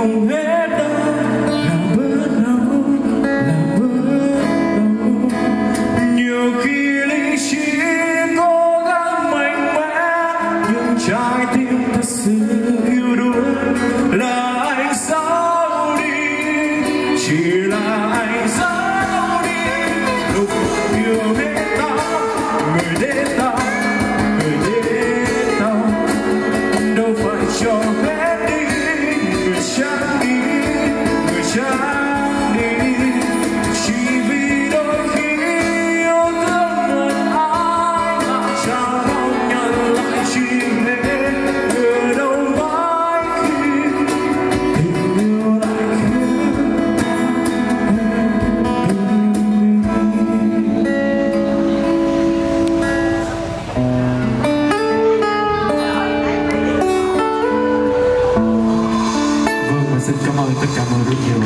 không hết đâu, làm bớt đau, làm bớt đau. Nhiều khi lý trí cố gắng mạnh mẽ, nhưng trái tim thật sự yêu đuối là anh sao đi, chỉ là anh sao đi. Lúc yêu hết tao, người đến tao, người đến tao, đâu phải cho hết đi, người chẳng đi, người chẳng đi. Chỉ vì đôi khi yêu thương một ai mà chẳng mong nhận lại chi hết. Ở đâu mãi khi tình yêu lại Vâng, và xin cảm ơn tất cả mọi người rất nhiều.